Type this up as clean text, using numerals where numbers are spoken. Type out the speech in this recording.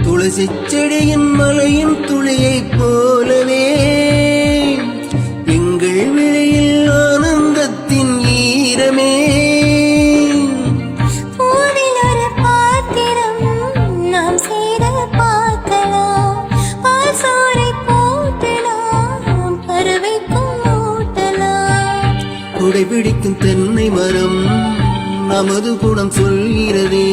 துளசி செடியின் மலையின் துளியைப் போலவே எங்கள் விழியில் ஆனந்தத்தின் ஈரமே. பூவில் ஒரு பாத்திரம் நாம் சேர பார்க்கலாம், பால் சோறை போட்டலாம், பறவைக்கும் ஊட்டலாம். குடைபிடிக்கும் தென்னை மரம் நமது குணம் சொல்கிறதே.